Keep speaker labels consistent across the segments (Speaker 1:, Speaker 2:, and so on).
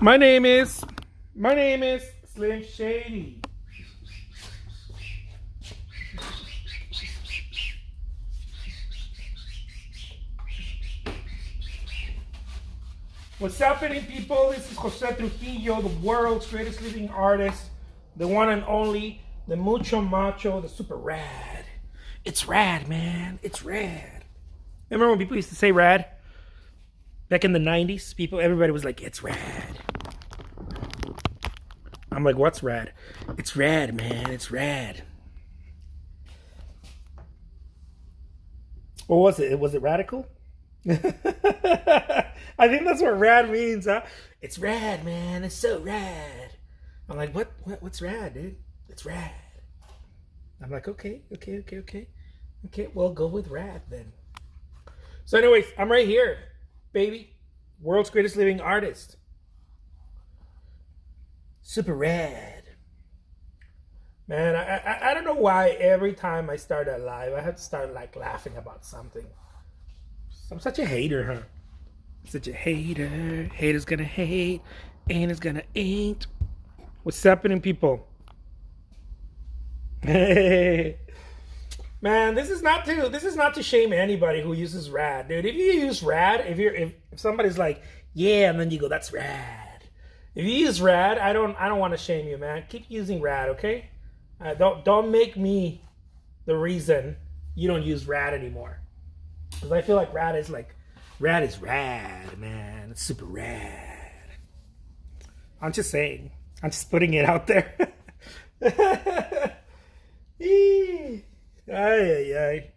Speaker 1: My name is my name is Slim Shady. What's happening, people? This is Jose Trujillo, the world's greatest living artist, the one and only, the mucho macho, the super rad. It's rad, man. It's rad. Remember when people used to say rad? Back in the 90s, everybody was like, it's rad. I'm like, what's rad? It's rad, man. It's rad. What was it? Was it radical? I think that's what rad means, huh? It's rad, man. It's so rad. I'm like, what's rad, dude? It's rad. I'm like, okay. Okay, well, go with rad then. So, anyways, I'm right here, baby. World's greatest living artist. Super rad. Man, I don't know why every time I start a live, I have to start like laughing about something. I'm such a hater, huh? Such a hater. Haters gonna hate. Ain't is gonna ain't. What's happening, people? Hey. Man, this is not to shame anybody who uses rad, dude. If you use rad, if somebody's like, yeah, and then you go, that's rad. If you use rad, I don't want to shame you, man. Keep using rad, okay? Don't make me the reason you don't use rad anymore. Because I feel like rad is rad, man. It's super rad. I'm just saying. I'm just putting it out there. Ay.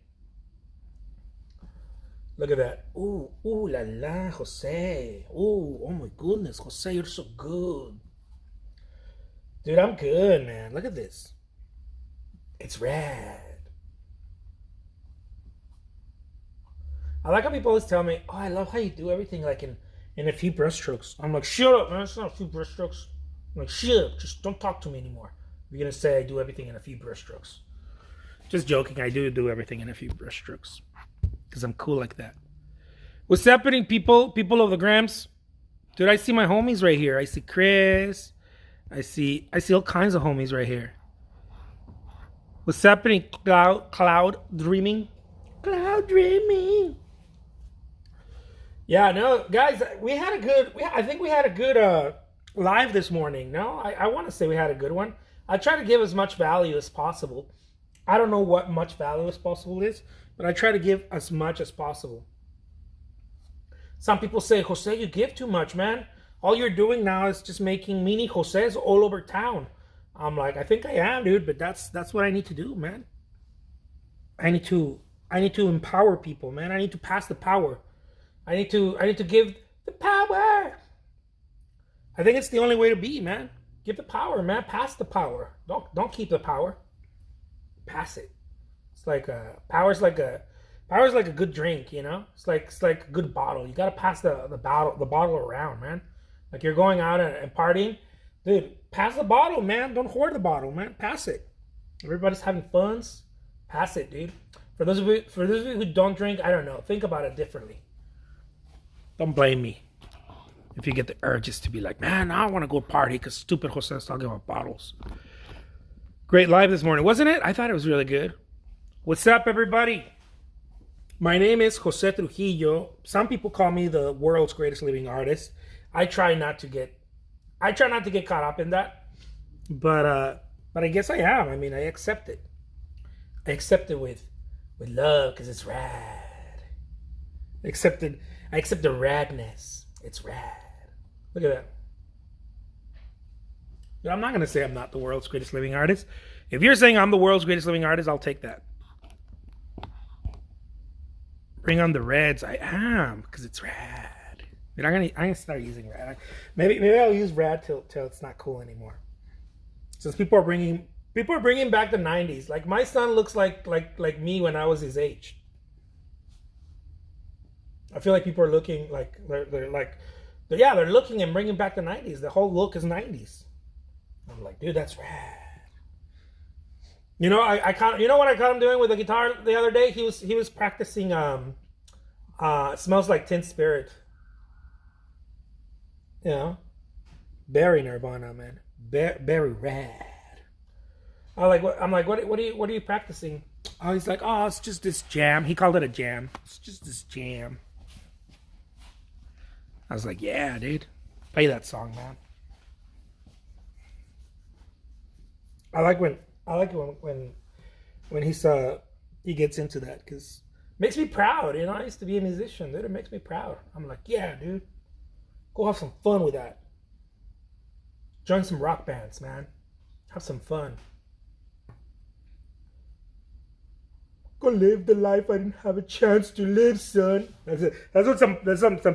Speaker 1: Look at that. Ooh, la la, Jose. Ooh, oh my goodness, Jose, you're so good. Dude, I'm good, man. Look at this. It's rad. I like how people always tell me, oh, I love how you do everything like in a few brushstrokes. I'm like, shut up, man. It's not a few brushstrokes. I'm like, shut up. Just don't talk to me anymore. You're going to say I do everything in a few brushstrokes. Just joking. I do everything in a few brushstrokes. Because I'm cool like that. What's happening, people? People of the Grams? Dude, I see my homies right here. I see Chris. I see all kinds of homies right here. What's happening, Cloud Dreaming? Cloud Dreaming. Yeah, no, guys, I think we had a good live this morning. No, I want to say we had a good one. I try to give as much value as possible. I don't know what much value as possible is, but I try to give as much as possible. Some people say, Jose, you give too much, man. All you're doing now is just making mini Joses all over town. I'm like, I think I am, dude, but that's what I need to do, man. I need to empower people, man. I need to pass the power. I need to give the power. I think it's the only way to be, man. Give the power, man. Pass the power. Don't keep the power. Pass it. It's like power's like a good drink, you know? It's like a good bottle. You gotta pass the bottle around, man. Like you're going out and partying. Dude, pass the bottle, man. Don't hoard the bottle, man. Pass it. Everybody's having funs. Pass it, dude. For those of you who don't drink, I don't know. Think about it differently. Don't blame me if you get the urges to be like, man, I want to go party because stupid Jose is talking about bottles. Great live this morning, wasn't it? I thought it was really good. What's up, everybody? My name is Jose Trujillo. Some people call me the world's greatest living artist. I try not to get caught up in that, but I guess I am. I mean, I accept it. I accept it with love because it's rad. I accept the radness. It's rad. Look at that. I'm not going to say I'm not the world's greatest living artist. If you're saying I'm the world's greatest living artist, I'll take that. Bring on the reds. I am, because it's rad. Dude, I'm gonna start using rad. Maybe I'll use rad till it's not cool anymore. Since people are bringing back the 90s. Like my son looks like me when I was his age. I feel like people are looking they're looking and bringing back the 90s. The whole look is 90s. I'm like, dude, that's rad. You know, you know what I caught him doing with the guitar the other day? He was practicing Smells Like Teen Spirit. You know? Very Nirvana, man. Very rad. I'm like, what are you practicing? Oh, he's like, oh, it's just this jam. He called it a jam. It's just this jam. I was like, yeah, dude. Play that song, man. I like when he gets into that, because it makes me proud. You know, I used to be a musician, dude. It makes me proud. I'm like, yeah, dude. Go have some fun with that. Join some rock bands, man. Have some fun. Go live the life I didn't have a chance to live, son. That's it. That's what some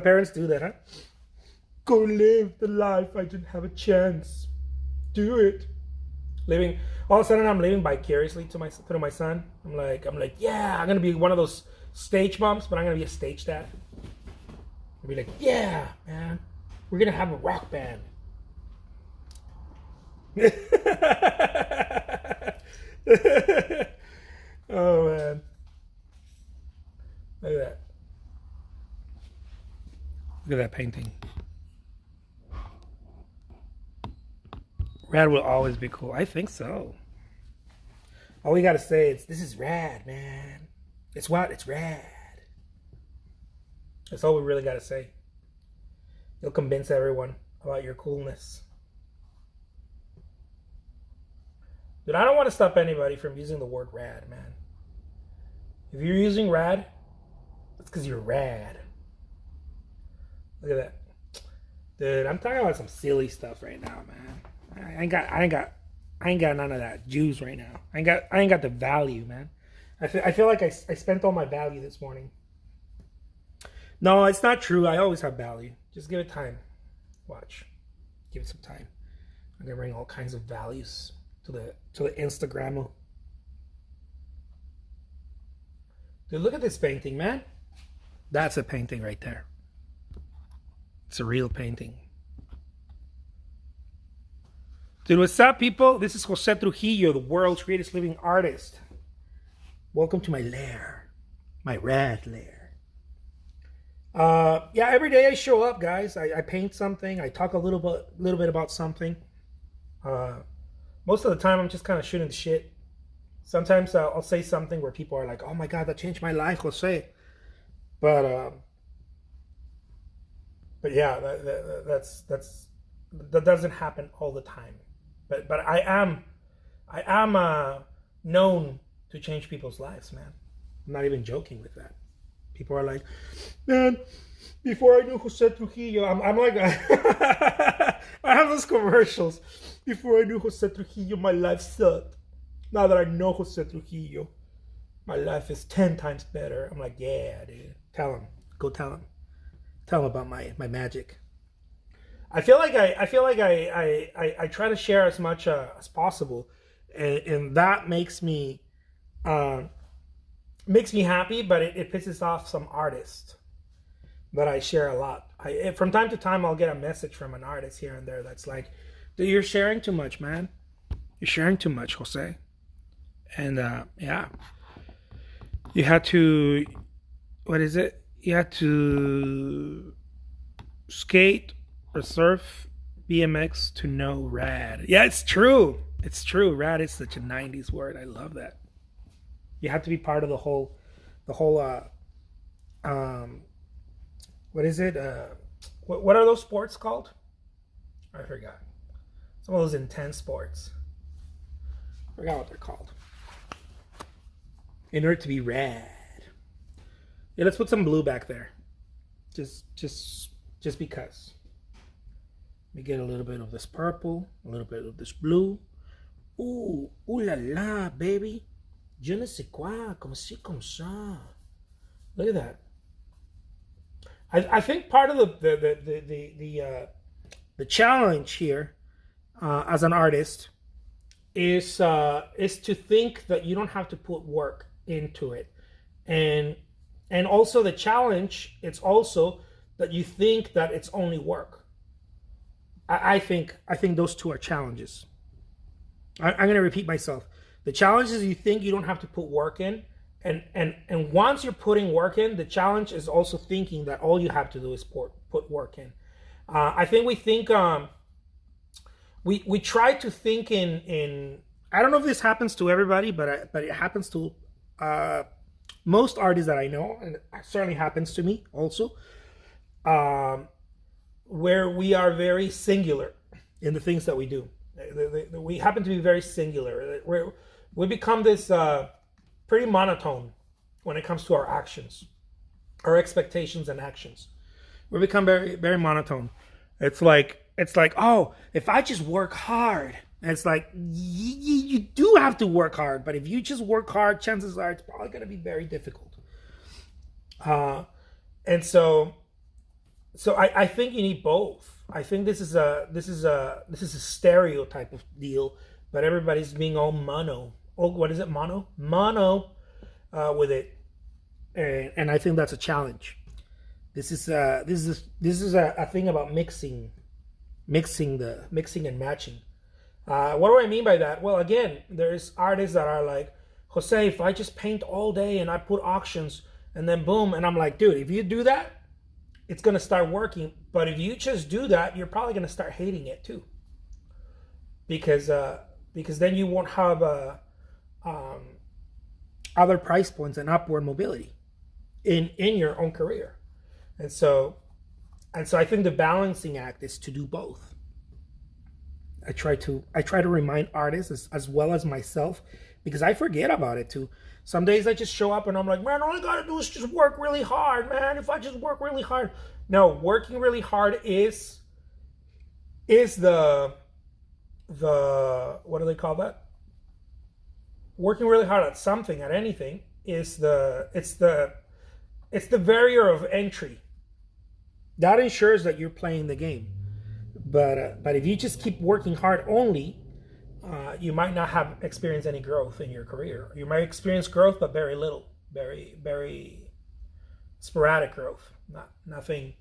Speaker 1: parents do. That, huh? Go live the life I didn't have a chance. Do it. Living. All of a sudden, I'm living vicariously to my son. I'm like, yeah, I'm gonna be one of those stage bumps, but I'm gonna be a stage dad. I'll be like, yeah, man, we're gonna have a rock band. Oh man, look at that! Look at that painting. Rad will always be cool. I think so. All we gotta say is, this is rad, man. It's what? It's rad. That's all we really gotta say. You'll convince everyone about your coolness. Dude, I don't want to stop anybody from using the word rad, man. If you're using rad, it's because you're rad. Look at that. Dude, I'm talking about some silly stuff right now, man. I ain't got none of that juice right now. I ain't got the value, man. I feel like I spent all my value this morning. No, it's not true. I always have value. Just give it time. Watch. Give it some time. I'm gonna bring all kinds of values to the Instagram. Dude, look at this painting, man. That's a painting right there. It's a real painting. Dude, what's up, people? This is Jose Trujillo, the world's greatest living artist. Welcome to my lair. My rad lair. Yeah, every day I show up, guys. I paint something. I talk a little bit about something. Most of the time, I'm just kind of shooting the shit. Sometimes I'll say something where people are like, "Oh my God, that changed my life, Jose." But yeah, that doesn't happen all the time. But I am known to change people's lives, man. I'm not even joking with that. People are like, man, before I knew Jose Trujillo, I'm like, I have those commercials. Before I knew Jose Trujillo, my life sucked. Now that I know Jose Trujillo, my life is 10 times better. I'm like, yeah, dude. Tell him. Go tell him. Tell him about my magic. I feel like I try to share as much as possible, and that makes me happy, but it pisses off some artists that I share a lot. From time to time, I'll get a message from an artist here and there that's like, dude, you're sharing too much, man. You're sharing too much, Jose. And yeah, you had to, what is it? You had to skate or surf BMX to know rad. Yeah, it's true. It's true. Rad is such a 90s word. I love that. You have to be part of the whole what is it? What are those sports called? I forgot. Some of those intense sports. I forgot what they're called. In order to be rad. Yeah, let's put some blue back there. Just because. We get a little bit of this purple, a little bit of this blue. Ooh la la, baby. Je ne sais quoi, comme ci, comme ça. Look at that. I think part of the challenge here as an artist is to think that you don't have to put work into it, and also the challenge, it's also that you think that it's only work. I think those two are challenges. I'm going to repeat myself. The challenge is you think you don't have to put work in, and once you're putting work in, the challenge is also thinking that all you have to do is put work in. I think we think we try to think in. I don't know if this happens to everybody, but it happens to most artists that I know, and it certainly happens to me also. Um, where we are very singular in the things that we do. We happen to be very singular. We become this pretty monotone when it comes to our actions, our expectations and actions. We become very very monotone. It's like, oh, if I just work hard. And it's like you do have to work hard, but if you just work hard, chances are it's probably going to be very difficult. And so I think you need both. I think this is a stereotype of deal, but everybody's being all mono. Oh, what is it? Mono with it, and I think that's a challenge. This is a thing about mixing and matching. What do I mean by that? Well, again, there's artists that are like, Jose, if I just paint all day and I put auctions and then boom, and I'm like, dude, if you do that, it's gonna start working. But if you just do that, you're probably gonna start hating it too, because then you won't have other price points and upward mobility in your own career. And so I think the balancing act is to do both. I try to remind artists as well as myself, because I forget about it too. Some days I just show up and I'm like, man, all I gotta do is just work really hard, man. If I just work really hard. No, working really hard is the what do they call that? Working really hard at something, at anything, is the barrier of entry. That ensures that you're playing the game. But if you just keep working hard only, you might not have experienced any growth in your career. You might experience growth, but very little, very very sporadic growth. Nothing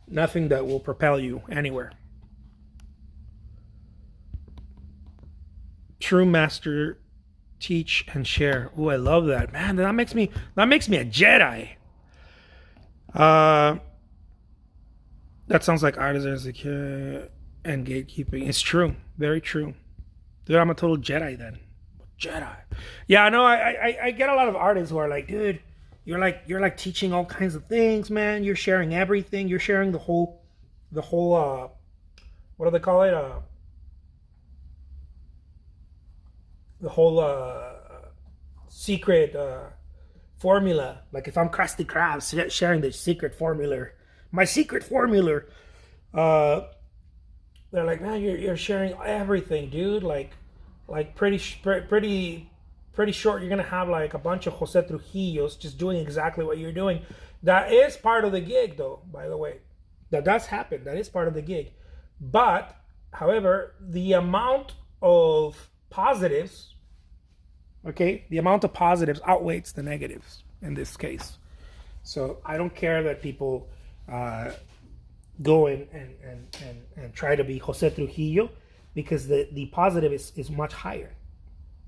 Speaker 1: that will propel you anywhere. True master, teach and share. Oh, I love that, man. That makes me a Jedi. That sounds like artisans and gatekeeping. It's true. Very true. Dude, I'm a total Jedi then. Jedi. Yeah, I know. I get a lot of artists who are like, dude, you're like teaching all kinds of things, man. You're sharing everything. You're sharing the whole what do they call it? The whole secret formula. Like if I'm Krusty Krab sharing the secret formula, my secret formula. They're like, man, you're sharing everything, dude. Like pretty short. You're gonna have like a bunch of Jose Trujillos just doing exactly what you're doing. That is part of the gig, though. By the way, that does happen. That is part of the gig. But, however, the amount of positives, the amount of positives outweighs the negatives in this case. So I don't care that people go and try to be Jose Trujillo, because the positive is much higher.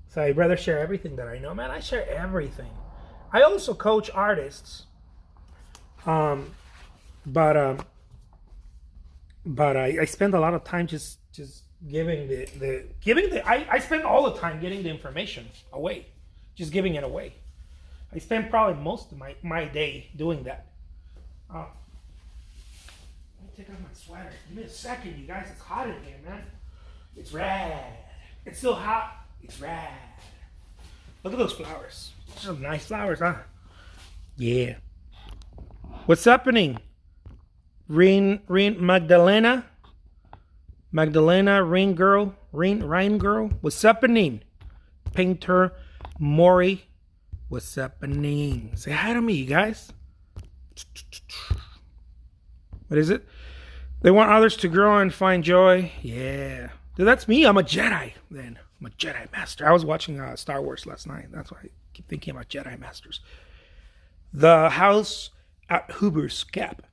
Speaker 1: So I'd rather share everything that I know. Man, I share everything. I also coach artists, but I spend a lot of time just giving I spend all the time getting the information away, just giving it away. I spend probably most of my day doing that. Let me take off my sweater. Give me a second, you guys. It's hot in here, man. It's rad. It's still hot. It's rad. Look at those flowers. Those are nice flowers, huh? Yeah. What's happening? Rain Magdalena, Rain Girl. What's happening? Painter Maury. What's happening? Say hi to me, you guys. What is it? They want others to grow and find joy. Yeah. Dude, that's me. I'm a Jedi then. I'm a Jedi Master. I was watching Star Wars last night. That's why I keep thinking about Jedi Masters. The house at Hoover's Gap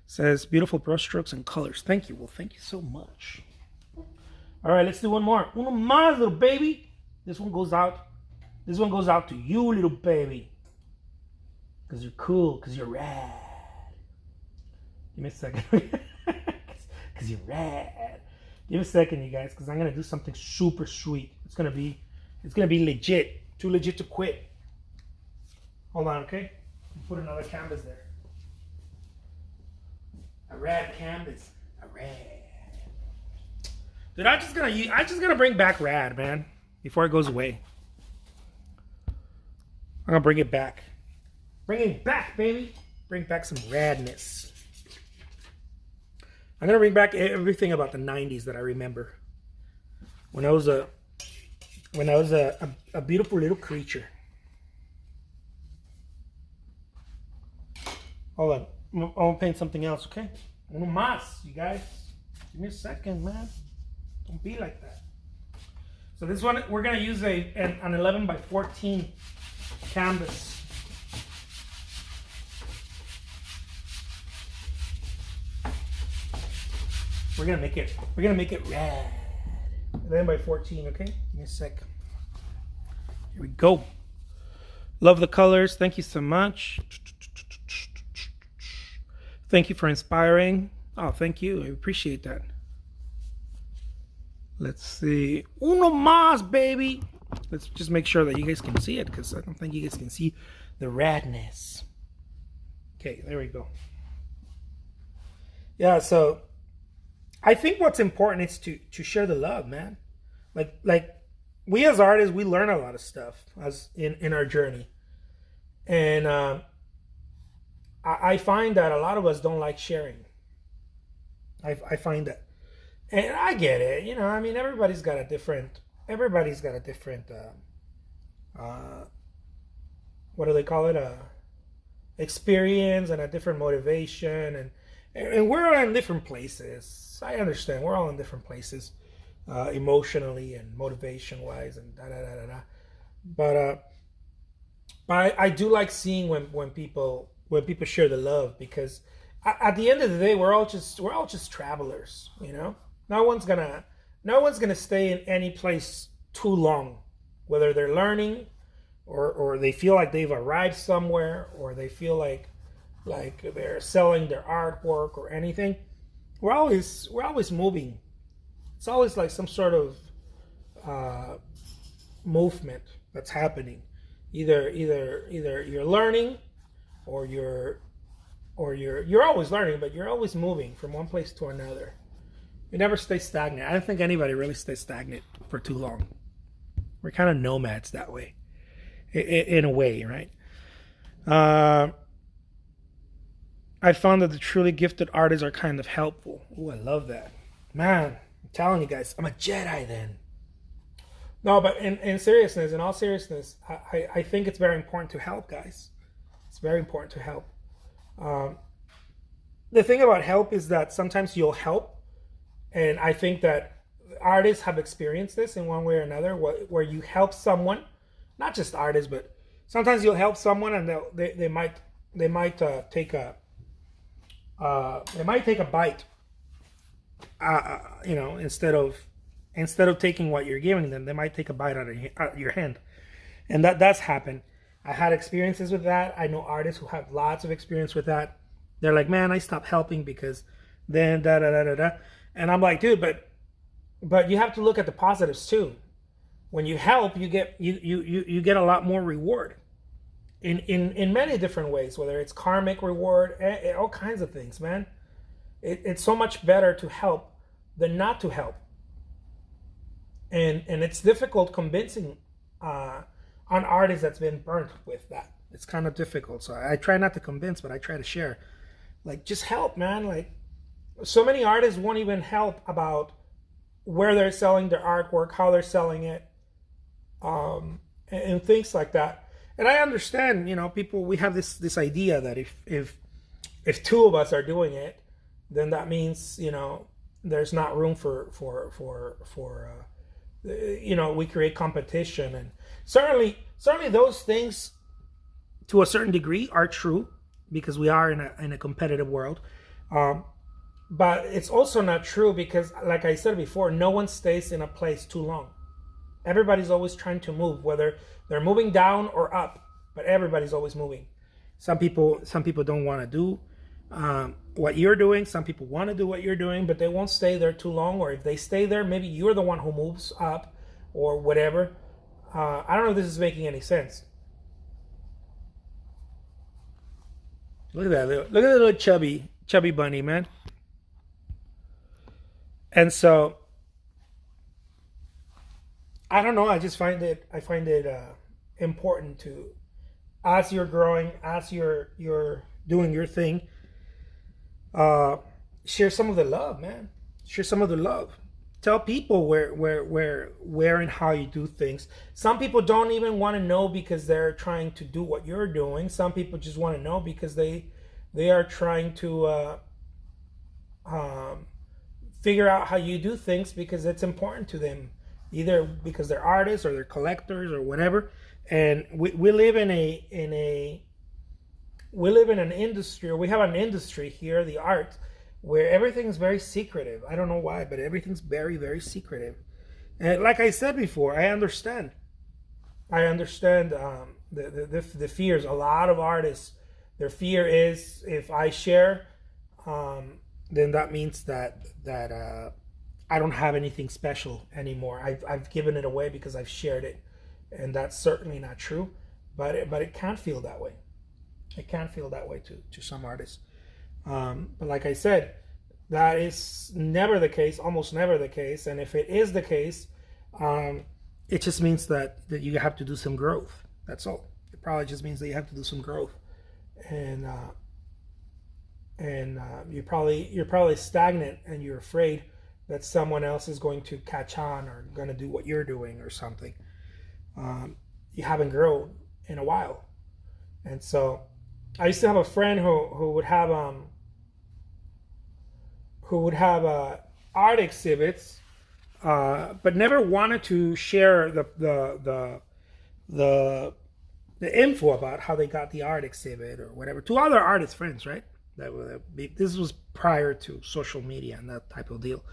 Speaker 1: says beautiful brushstrokes and colors. Thank you. Well, thank you so much. All right, let's do one more. Uno más, little baby. This one goes out. This one goes out to you, little baby. Because you're cool. Because you're rad. Give me a second. Because you're rad. Give me a second, you guys, because I'm gonna do something super sweet. It's gonna be legit. Too legit to quit. Hold on, okay? Put another canvas there. A rad canvas. A rad. Dude, I'm just gonna bring back rad, man, before it goes away. I'm gonna bring it back. Bring it back, baby. Bring back some radness. I'm gonna bring back everything about the '90s that I remember. When I was a beautiful little creature. Hold on. I'm gonna paint something else, okay? Uno más, you guys. Give me a second, man. Don't be like that. So this one, we're gonna use an 11 by 14 canvas. We're gonna make it rad. 11 by 14, okay? Give me a sec. Here we go. Love the colors. Thank you so much. Thank you for inspiring. Oh, thank you. I appreciate that. Let's see. Uno más, baby. Let's just make sure that you guys can see it, because I don't think you guys can see the radness. Okay, there we go. Yeah, so I think what's important is to share the love, man. Like we as artists, we learn a lot of stuff as in our journey. And I find that a lot of us don't like sharing. I find that. And I get it, you know. I mean, everybody's got a different. What do they call it? Experience and a different motivation, and we're all in different places. I understand we're all in different places, emotionally and motivation wise, and da da da da da. But I do like seeing when people share the love, because at the end of the day, we're all just travelers, you know. No one's gonna stay in any place too long, whether they're learning or they feel like they've arrived somewhere, or they feel like they're selling their artwork or anything. We're always moving. It's always like some sort of movement that's happening. Either you're learning, or you're always learning, but you're always moving from one place to another. You never stay stagnant. I don't think anybody really stays stagnant for too long. We're kind of nomads that way, in a way, right? I found that the truly gifted artists are kind of helpful. Oh, I love that. Man, I'm telling you guys, I'm a Jedi then. No, but in all seriousness, I think it's very important to help, guys. It's very important to help. The thing about help is that sometimes you'll help, and I think that artists have experienced this in one way or another, where you help someone, not just artists, but sometimes you'll help someone, and they might take a bite, you know, instead of taking what you're giving them, they might take a bite out of your hand, and that's happened. I had experiences with that. I know artists who have lots of experience with that. They're like, man, I stopped helping because then da da da da da. And I'm like, dude, but you have to look at the positives too. When you help, you get a lot more reward in many different ways, whether it's karmic reward, all kinds of things, man. It's so much better to help than not to help. And it's difficult convincing an artist that's been burnt with that. It's kind of difficult. So I try not to convince, but I try to share. Like, just help, man. Like, so many artists won't even help about where they're selling their artwork, how they're selling it, and things like that. And I understand, you know, people, we have this idea that if two of us are doing it, then that means, you know, there's not room for you know, we create competition. And certainly those things to a certain degree are true, because we are in a competitive world. But it's also not true, because, like I said before, no one stays in a place too long. Everybody's always trying to move, whether they're moving down or up, but everybody's always moving. Some people don't want to do what you're doing. Some people want to do what you're doing, but they won't stay there too long. Or if they stay there, maybe you're the one who moves up or whatever. I don't know if this is making any sense. Look at that. Look at the little chubby bunny, man. And so I don't know. I find it important to, as you're growing, as you're doing your thing, share some of the love, man. Share some of the love. Tell people where and how you do things. Some people don't even want to know because they're trying to do what you're doing. Some people just want to know because they are trying to figure out how you do things because it's important to them, either because they're artists or they're collectors or whatever. And we live in an industry, or we have an industry here, the art, where everything's very secretive. I don't know why, but everything's very, very secretive. And like I said before, I understand. The fears. A lot of artists, their fear is if I share, then that means that I don't have anything special anymore. I've given it away because I've shared it, and that's certainly not true. But it can feel that way. It can feel that way to some artists. But like I said, that is never the case, almost never the case. And if it is the case, it just means that you have to do some growth. That's all. It probably just means that you have to do some growth, and you're probably stagnant, and you're afraid that someone else is going to catch on or going to do what you're doing or something. You haven't grown in a while, and so I used to have a friend who would have art exhibits, but never wanted to share the info about how they got the art exhibit or whatever to other artist friends, right? This was prior to social media and that type of deal.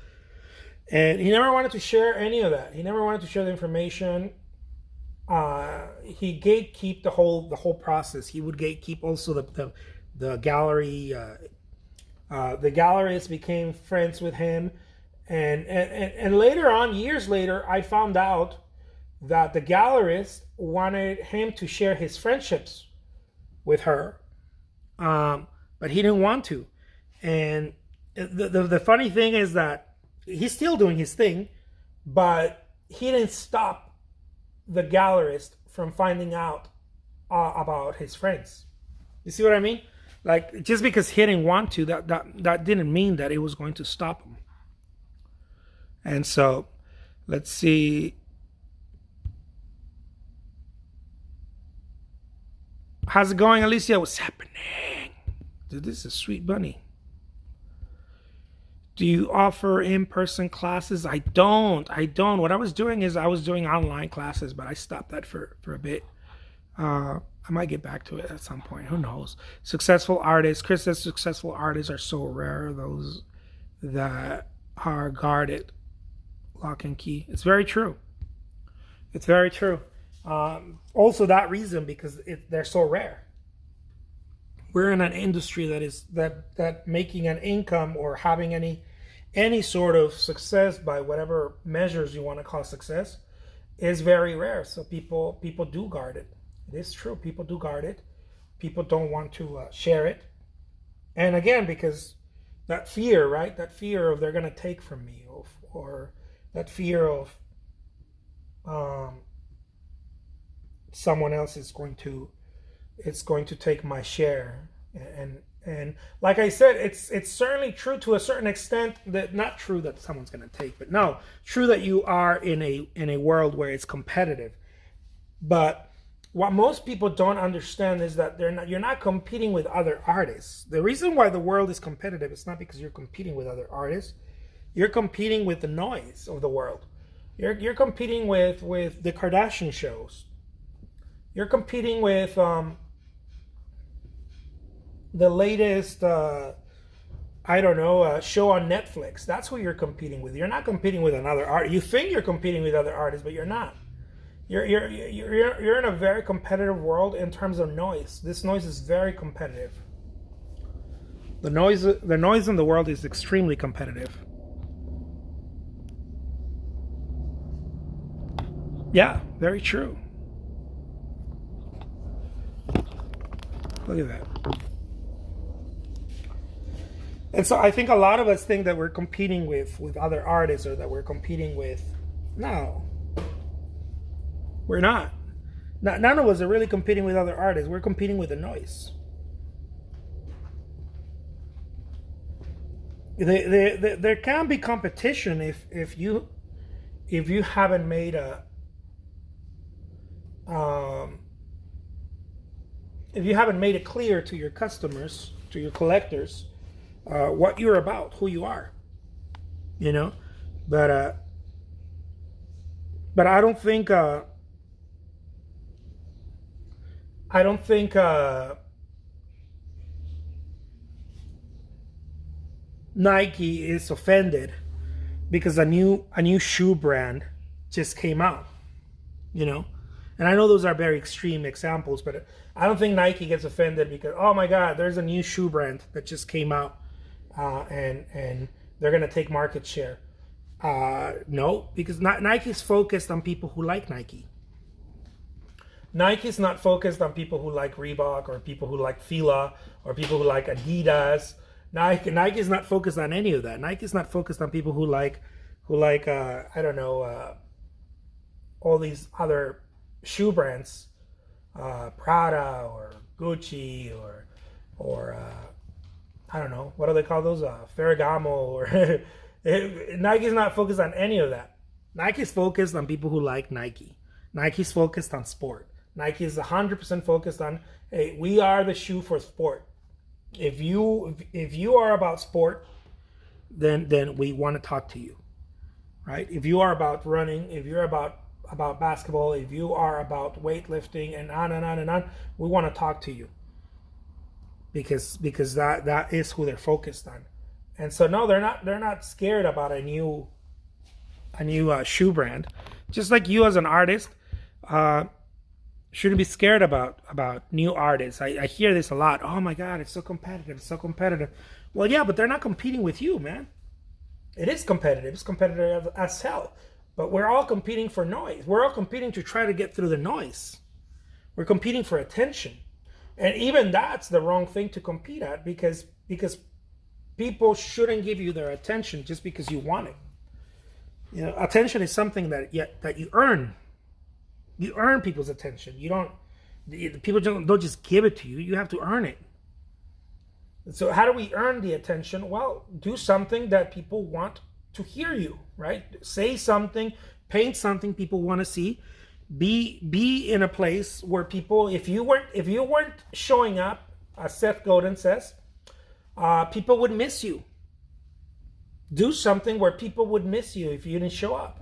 Speaker 1: And he never wanted to share any of that. He never wanted to share the information. He gatekeep the whole process. He would gatekeep also the gallery. The gallerists became friends with him, and later on, years later, I found out that the gallerist wanted him to share his friendships with her, but he didn't want to. And the funny thing is that he's still doing his thing, but he didn't stop the gallerist from finding out about his friends. You see what I mean? Like, just because he didn't want to, that didn't mean that it was going to stop him. And so, let's see. How's it going, Alicia? What's happening? Dude, this is a sweet bunny. Do you offer in-person classes? I don't. What I was doing is I was doing online classes, but I stopped that for a bit. I might get back to it at some point. Who knows? Successful artists. Chris says successful artists are so rare. Those that are guarded. Lock and key. It's very true. It's very true. Also, that reason, because they're so rare. We're in an industry that making an income or having any sort of success by whatever measures you want to call success is very rare. So people do guard it. It is true. People do guard it. People don't want to share it. And again, because that fear, right? That fear of they're going to take from me, or that fear of someone else is going to take my share. And like I said, it's certainly true to a certain extent, that not true that someone's going to take, but no, true that you are in a world where it's competitive. But what most people don't understand is that you're not competing with other artists. The reason why the world is competitive is not because you're competing with other artists. You're competing with the noise of the world. You're competing with the Kardashian shows. You're competing with the latest show on Netflix. That's who you're competing with. You're not competing with another artist. You think you're competing with other artists, but you're not. You're in a very competitive world in terms of noise. This noise is very competitive. The noise in the world is extremely competitive. Yeah, very true. Look at that. And so I think a lot of us think that we're competing with other artists, or that we're competing with. No, we're not. None of us are really competing with other artists. We're competing with the noise. There can be competition if you haven't made a if you haven't made it clear to your customers, to your collectors, what you're about, who you are, but I don't think Nike is offended because a new shoe brand just came out, and I know those are very extreme examples, but I don't think Nike gets offended because, oh my God, there's a new shoe brand that just came out, and they're gonna take market share. No, because Nike's focused on people who like Nike. Nike's not focused on people who like Reebok, or people who like Fila, or people who like Adidas. Nike's not focused on any of that. Nike's not focused on people who like I don't know, all these other shoe brands, Prada or Gucci or I don't know, what do they call those? Ferragamo or Nike's not focused on any of that. Nike's focused on people who like Nike. Nike's focused on sport. Nike is 100% focused on, hey, we are the shoe for sport. If you are about sport, then we want to talk to you, right? If you are about running, if you're about basketball, if you are about weightlifting, and on and on and on, we want to talk to you, because that is who they're focused on. And so no, they're not scared about a new shoe brand. Just like you as an artist shouldn't be scared about new artists. I hear this a lot. Oh my God, it's so competitive. It's so competitive. Well, yeah, but they're not competing with you, man. It is competitive. It's competitive as hell. But we're all competing for noise. We're all competing to try to get through the noise. We're competing for attention. And even that's the wrong thing to compete at, because people shouldn't give you their attention just because you want it. Attention is something that you earn. You earn people's attention. People don't just give it to you. You have to earn it. So how do we earn the attention? Well, do something that people want to hear you, right? Say something, paint something people want to see. Be in a place where people, if you weren't showing up, as Seth Godin says, people would miss you. Do something where people would miss you if you didn't show up.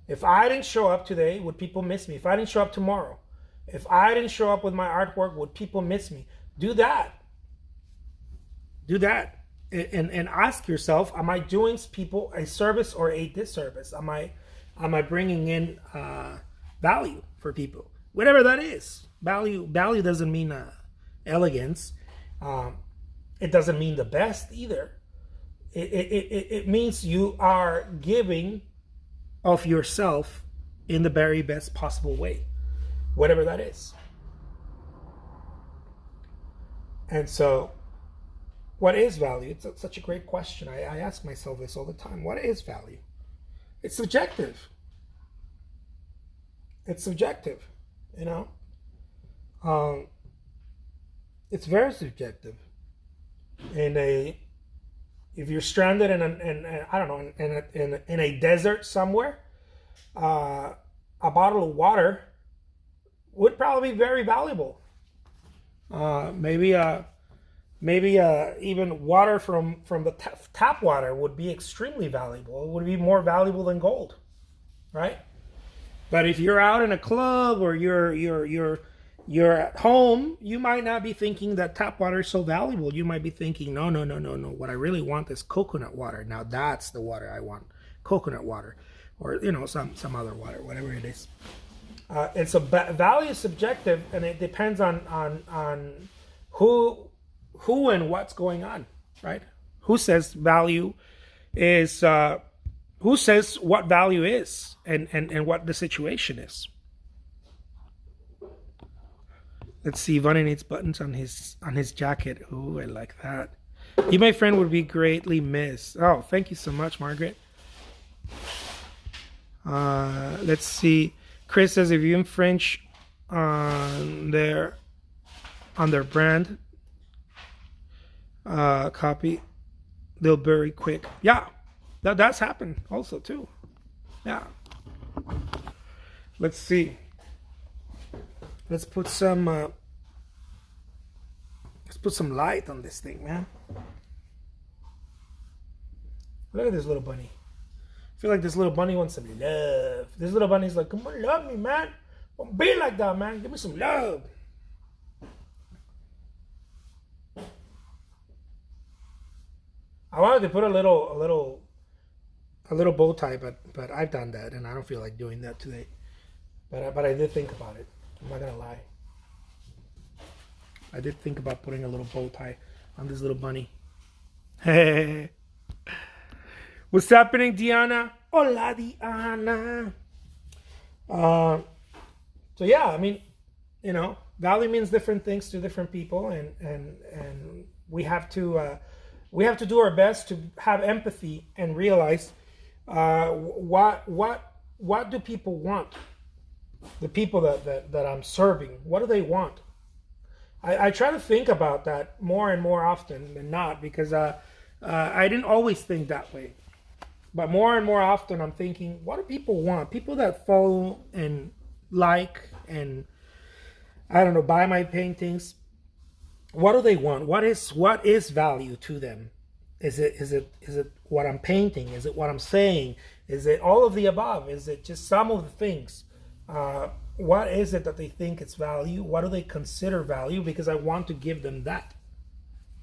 Speaker 1: If I didn't show up today, would people miss me? If I didn't show up tomorrow, if I didn't show up with my artwork, would people miss me? Do that. Do that. And ask yourself, am I doing people a service or a disservice? Am I bringing in value for people? Whatever that is. Value doesn't mean elegance. It doesn't mean the best either. It means you are giving of yourself in the very best possible way, whatever that is. And so, what is value? It's such a great question. I ask myself this all the time. What is value? It's subjective. It's subjective, it's very subjective. If you're stranded in a desert somewhere, a bottle of water would probably be very valuable. Maybe even water from the tap water would be extremely valuable. It would be more valuable than gold, right? But if you're out in a club or you're at home, you might not be thinking that tap water is so valuable. You might be thinking, no. What I really want is coconut water. Now that's the water I want, coconut water, or some other water, whatever it is. And so value is subjective, and it depends on who who and what's going on, right? Who says value is, who says what value is, and what the situation is. Let's see. Vonnie needs buttons on his jacket. Ooh, I like that. You, my friend, would be greatly missed. Oh, thank you so much, Margaret. Let's see. Chris says if you infringe on their brand copy, they'll bury quick. Yeah, that's happened also too. Yeah. Let's see. Let's put some light on this thing, man. Look at this little bunny. I feel like this little bunny wants some love. This little bunny's like, come on, love me, man. Don't be like that, man. Give me some love. I wanted to put a little bow tie, but I've done that, and I don't feel like doing that today. But I did think about it. I'm not gonna lie. I did think about putting a little bow tie on this little bunny. Hey, what's happening, Diana? Hola, Diana. So yeah, I mean, you know, value means different things to different people, and we have to do our best to have empathy and realize what do people want. The people that I'm serving, what do they want? I try to think about that more and more often than not, because I didn't always think that way. But more and more often I'm thinking, what do people want? People that follow and like and, I don't know, buy my paintings. What do they want? What is value to them? Is it what I'm painting? Is it what I'm saying? Is it all of the above? Is it just some of the things? What is it that they think it's value? What do they consider value? Because I want to give them that.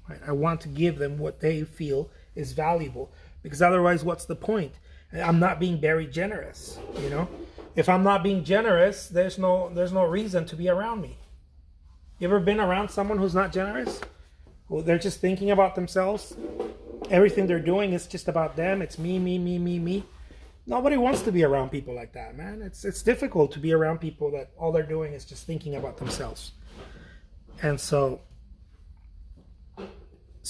Speaker 1: Right? I want to give them what they feel is valuable. Because otherwise, what's the point? I'm not being very generous. You know, if I'm not being generous, there's no reason to be around me. You ever been around someone who's not generous? Well, they're just thinking about themselves. Everything they're doing is just about them. It's me, me, me, me, me. Nobody wants to be around people like that, man. It's difficult to be around people that all they're doing is just thinking about themselves. And so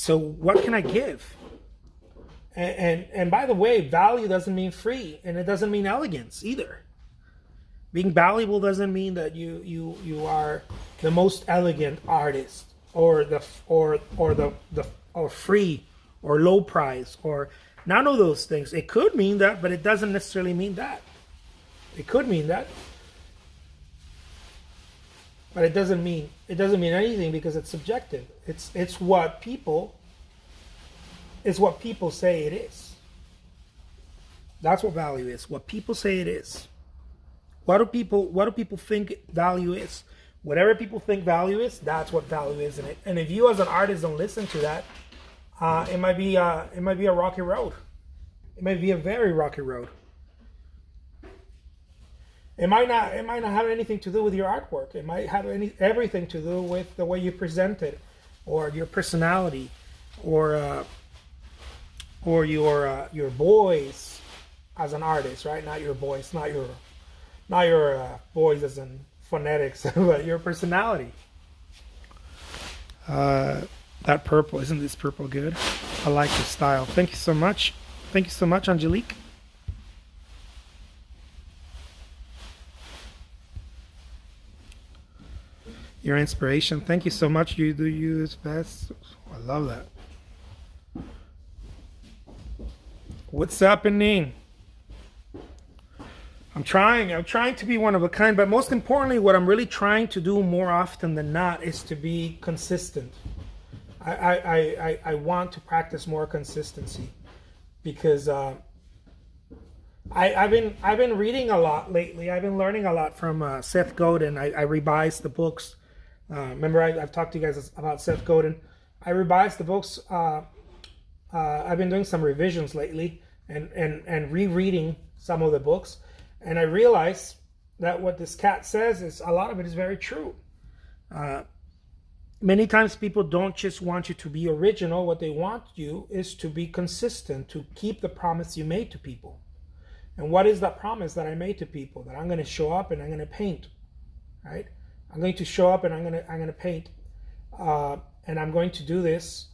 Speaker 1: what can I give? And by the way, value doesn't mean free, and it doesn't mean elegance either. Being valuable doesn't mean that you are the most elegant artist, or free or low price, or none of those things. It could mean that, but it doesn't necessarily mean that. It could mean that, but it doesn't mean anything, because it's subjective. It's what people say it is. That's what value is. What people say it is. What do people think value is? Whatever people think value is, that's what value is in it. And if you as an artist don't listen to that, it might be a rocky road. It might be a very rocky road. It might not have anything to do with your artwork. It might have everything to do with the way you present it, or your personality, or your voice as an artist, right? Not your voice, not your voice as in phonetics, but your personality. That purple, isn't this purple good? I like the style. Thank you so much. Thank you so much, Angelique. Your inspiration. Thank you so much. You do use best. I love that. What's happening? I'm trying to be one of a kind, but most importantly, what I'm really trying to do more often than not is to be consistent. I want to practice more consistency, because I've been reading a lot lately. I've been learning a lot from Seth Godin. I revised the books. Remember, I've talked to you guys about Seth Godin. I revised the books. I've been doing some revisions lately and rereading some of the books, and I realized that what this cat says is a lot of it is very true. many times people don't just want you to be original. What they want you is to be consistent, to keep the promise you made to people. And what is that promise that I made to people? That I'm going to show up and I'm going to paint, right? I'm going to show up and I'm going to paint, and I'm going to do this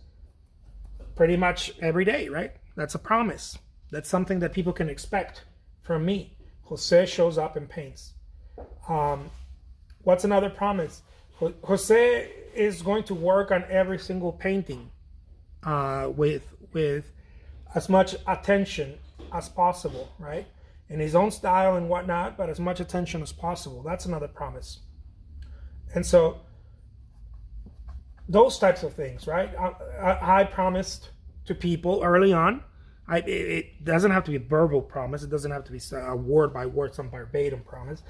Speaker 1: pretty much every day, right? That's a promise. That's something that people can expect from me. Jose shows up and paints. What's another promise? Jose is going to work on every single painting with as much attention as possible, right? In his own style and whatnot, but as much attention as possible. That's another promise. And so those types of things, right? I promised to people early on. It doesn't have to be a verbal promise. It doesn't have to be a word by word, some verbatim promise.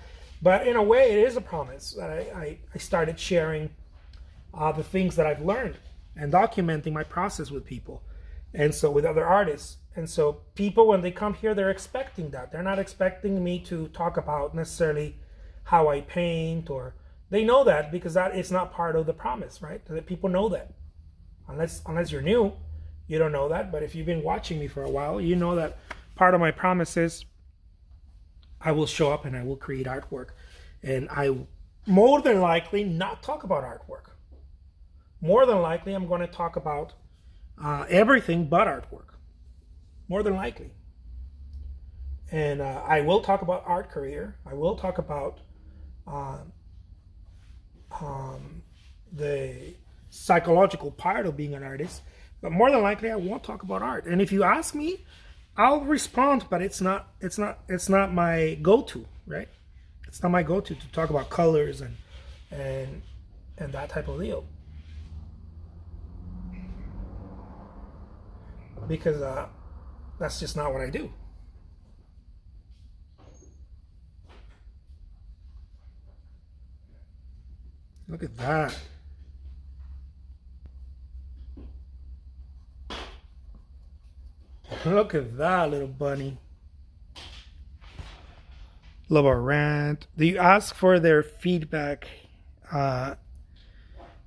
Speaker 1: But in a way, it is a promise that I started sharing the things that I've learned and documenting my process with people. And so with other artists. And so people, when they come here, they're expecting that. They're not expecting me to talk about necessarily how I paint, or they know that because that is not part of the promise, right? That people know that. Unless you're new, you don't know that. But if you've been watching me for a while, you know that part of my promise is I will show up and I will create artwork. And I more than likely not talk about artwork. More than likely, I'm going to talk about everything but artwork. More than likely. And I will talk about art career. I will talk about the psychological part of being an artist. But more than likely, I won't talk about art. And if you ask me, I'll respond, but it's not my go-to, right? It's not my go-to to talk about colors and that type of deal. Because that's just not what I do. Look at that. Look at that little bunny. Love our rant. Do you ask for their feedback?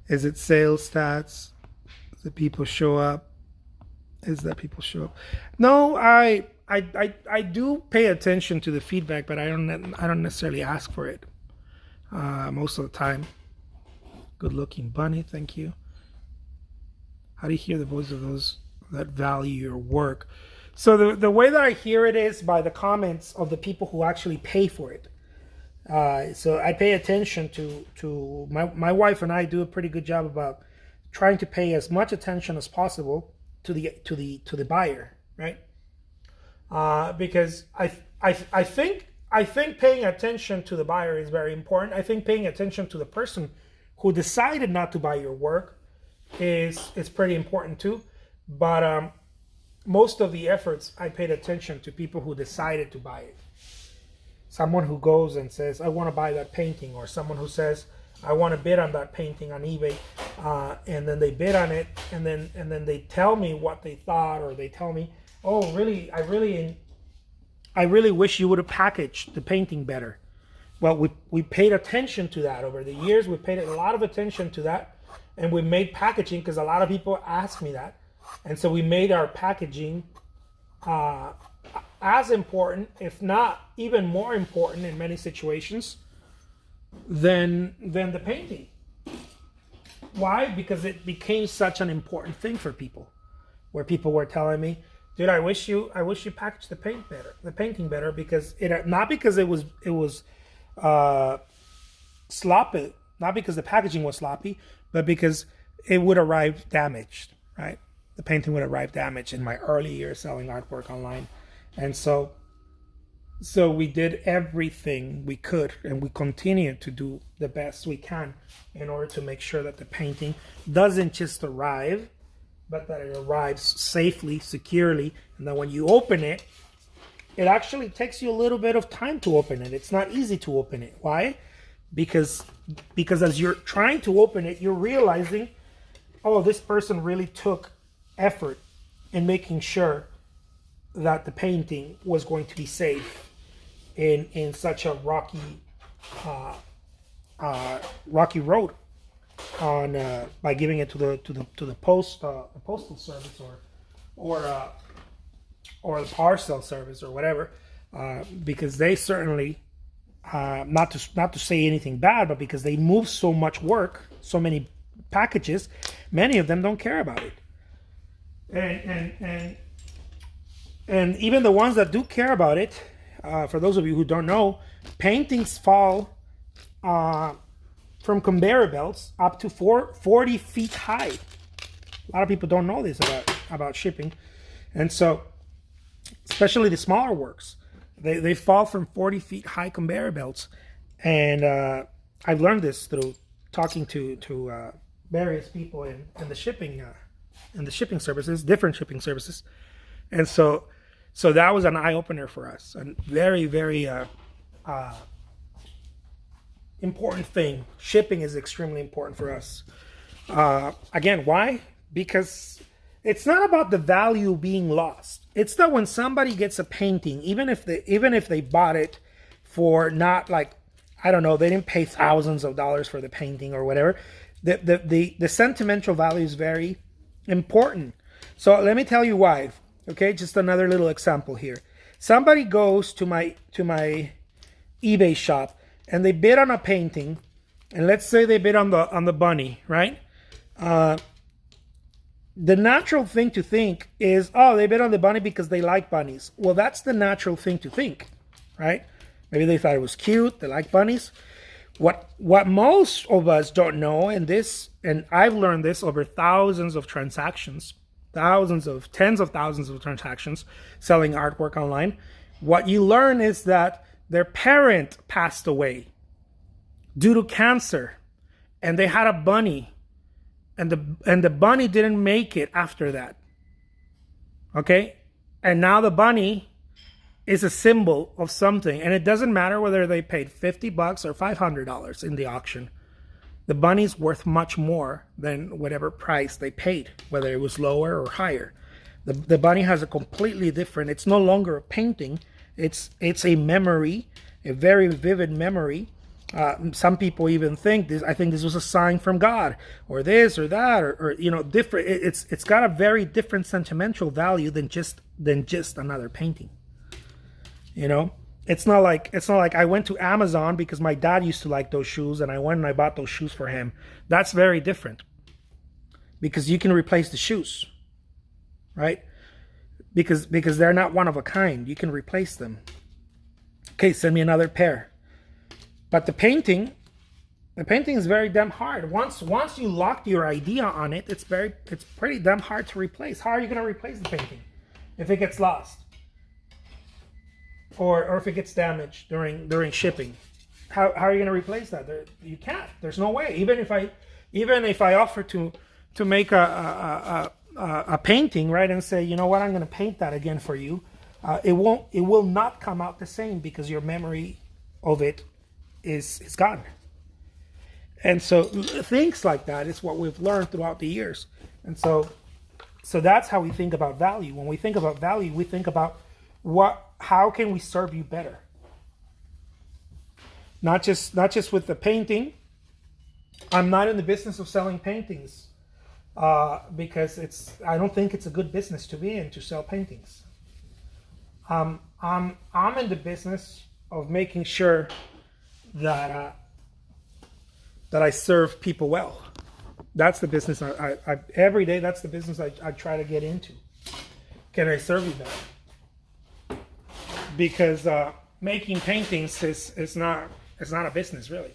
Speaker 1: Is it sales stats? Do people show up? Is that people show up? No, I do pay attention to the feedback, but I don't necessarily ask for it most of the time. Good looking bunny, thank you. How do you hear the voice of those that value your work? So the way that I hear it is by the comments of the people who actually pay for it. So I pay attention to my wife, and I do a pretty good job about trying to pay as much attention as possible to the buyer, right? Because I think paying attention to the buyer is very important. I think paying attention to the person who decided not to buy your work is pretty important too. But most of the efforts, I paid attention to people who decided to buy it. Someone who goes and says, I want to buy that painting, or someone who says, I want to bid on that painting on eBay, and then they bid on it, and then they tell me what they thought, or they tell me, oh, really, I really wish you would have packaged the painting better. Well, we paid attention to that over the years. We paid a lot of attention to that, and we made packaging because a lot of people asked me that, and so we made our packaging as important, if not even more important in many situations, than the painting. Why? Because it became such an important thing for people, where people were telling me, dude, I wish you packaged the painting better, because not because it was sloppy, not because the packaging was sloppy, but because it would arrive damaged, right? The painting would arrive damaged in my early years selling artwork online. And so we did everything we could, and we continue to do the best we can in order to make sure that the painting doesn't just arrive, but that it arrives safely, securely, and that when you open it, it actually takes you a little bit of time to open it. It's not easy to open it. Why? Because as you're trying to open it, you're realizing, oh, this person really took effort in making sure that the painting was going to be safe in such a rocky road. on by giving it to the postal service or uh, or the parcel service or whatever, because they certainly, not to say anything bad, but because they move so much work, so many packages, many of them don't care about it. And even the ones that do care about it, for those of you who don't know, paintings fall from conveyor belts up to 40 feet high. A lot of people don't know this about shipping. And so, especially the smaller works, they fall from 40 feet high conveyor belts. And I've learned this through talking to various people in the shipping services, different shipping services. And so that was an eye-opener for us, and very, very important thing. Shipping is extremely important for us. Again, why? Because it's not about the value being lost. It's that when somebody gets a painting, even if they bought it for not, like, I don't know, they didn't pay thousands of dollars for the painting or whatever, the sentimental value is very important. So let me tell you why. Okay, just another little example here. Somebody goes to my eBay shop and they bid on a painting, and let's say they bid on the bunny, right? The natural thing to think is, oh, they bid on the bunny because they like bunnies. Well, that's the natural thing to think, right? Maybe they thought it was cute, they like bunnies. What most of us don't know, and I've learned this over thousands of transactions, tens of thousands of transactions selling artwork online. What you learn is that their parent passed away due to cancer, and they had a bunny, and the bunny didn't make it after that. Okay? And now the bunny is a symbol of something, and it doesn't matter whether they paid $50 or $500 in the auction. The bunny's worth much more than whatever price they paid, whether it was lower or higher. The bunny has a completely different, it's no longer a painting, it's a memory, a very vivid memory. Some people even think I think this was a sign from God, or this or that, or different. It's got a very different sentimental value than just another painting. It's not like I went to Amazon because my dad used to like those shoes and I went and I bought those shoes for him. That's very different, because you can replace the shoes, right? Because they're not one of a kind. You can replace them. Okay, send me another pair. But the painting is very damn hard. Once you lock your idea on it, it's pretty damn hard to replace. How are you going to replace the painting if it gets lost? Or if it gets damaged during shipping? How are you going to replace that? You can't. There's no way. Even if I offer to make a painting, right, and say, you know what, I'm going to paint that again for you, it will not come out the same, because your memory of it is gone. And so things like that is what we've learned throughout the years. And so that's how we think about value. When we think about value, we think about how can we serve you better? Not just with the painting. I'm not in the business of selling paintings because I don't think it's a good business to be in, to sell paintings. I'm in the business of making sure that I serve people well. That's the business I every day. That's the business I try to get into. Can I serve you better? Because making paintings is not a business, really.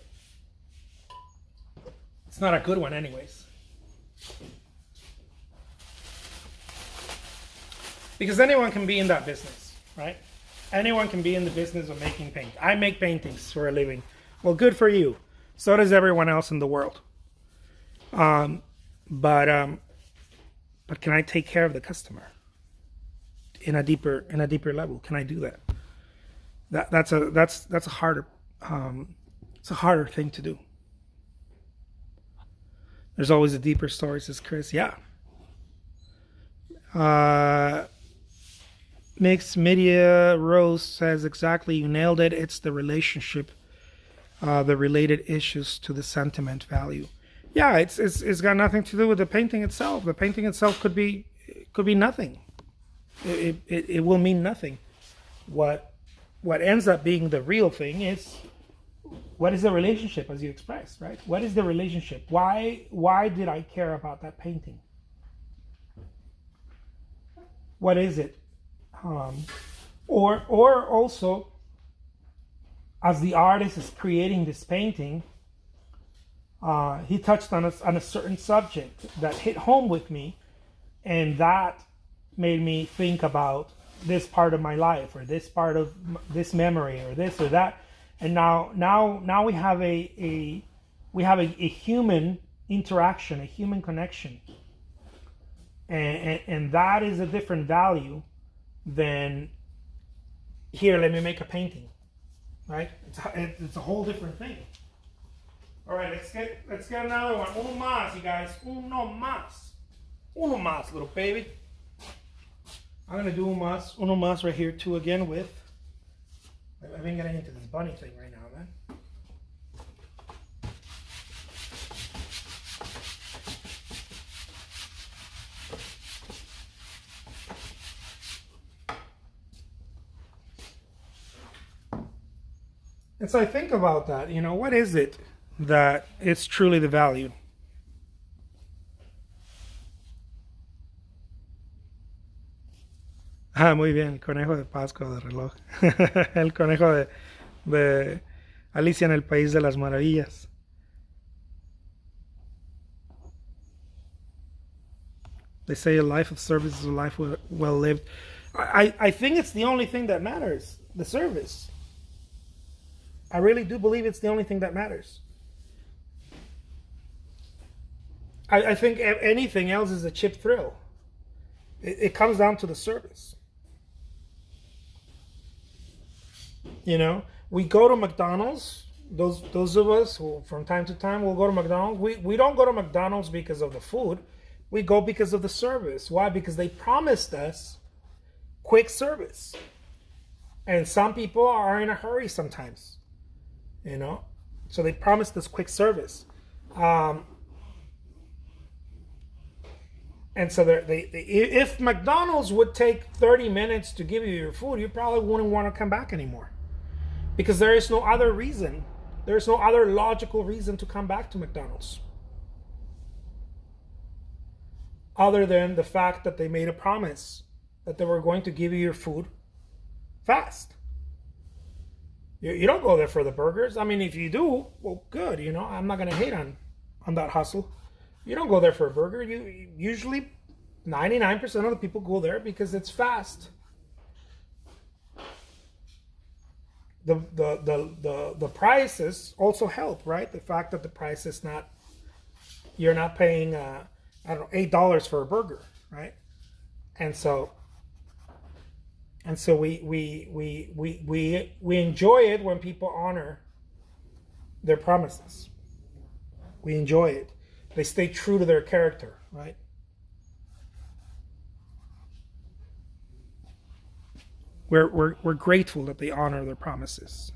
Speaker 1: It's not a good one, anyways. Because anyone can be in that business, right? Anyone can be in the business of making paint. I make paintings for a living. Well, good for you. So does everyone else in the world. But can I take care of the customer in a deeper level? Can I do that? That's a harder it's a harder thing to do. There's always a deeper story, says Chris. Yeah. Mixed Media Rose says, exactly, you nailed it. It's the relationship, the related issues to the sentiment value. Yeah, it's got nothing to do with the painting itself. The painting itself could be nothing. It will mean nothing. What ends up being the real thing is, what is the relationship, as you expressed, right? What is the relationship? Why did I care about that painting? What is it? Or also, as the artist is creating this painting, he touched on a certain subject that hit home with me, and that made me think about this part of my life, or this part of this memory, or this or that. And now we have a human interaction, a human connection, and that is a different value than, here, let me make a painting, right? It's a whole different thing. All right, let's get another one. Uno más, you guys. Uno más, little baby. I'm gonna do uno más right here too, again with. I've been getting into this bunny thing right now, man. And so I think about that, what is it that is truly the value? Ah, muy bien, el conejo de Pascua de reloj. El conejo de Alicia en el País de las Maravillas. They say a life of service is a life well lived. I think it's the only thing that matters, the service. I really do believe it's the only thing that matters. I think anything else is a cheap thrill. It comes down to the service. We go to McDonald's. Those of us who, from time to time, will go to McDonald's. We don't go to McDonald's because of the food. We go because of the service. Why? Because they promised us quick service. And some people are in a hurry sometimes. So they promised us quick service. And so if McDonald's would take 30 minutes to give you your food, you probably wouldn't want to come back anymore. Because there is no other reason. There is no other logical reason to come back to McDonald's. Other than the fact that they made a promise that they were going to give you your food fast. You don't go there for the burgers. I mean, if you do, well, good. I'm not going to hate on that hustle. You don't go there for a burger. You usually, 99% of the people go there because it's fast. The prices also help, right? The fact that the price is not, you're not paying $8 for a burger, right? And so we enjoy it when people honor their promises. We enjoy it. They stay true to their character, right? We're grateful that they honor their promises.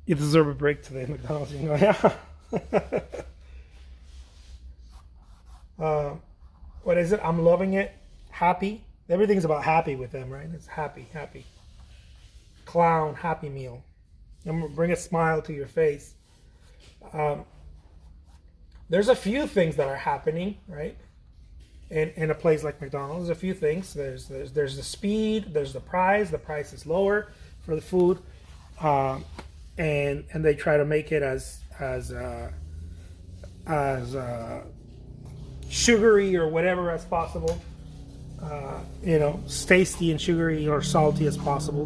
Speaker 1: You deserve a break today, McDonald's. Yeah. What is it? I'm loving it. Happy. Everything's about happy with them, right? It's happy. Clown, happy meal. I'm gonna bring a smile to your face. There's a few things that are happening, right? In a place like McDonald's, a few things. There's the speed. There's the price. The price is lower for the food, and they try to make it as sugary or whatever as possible. Tasty and sugary or salty as possible,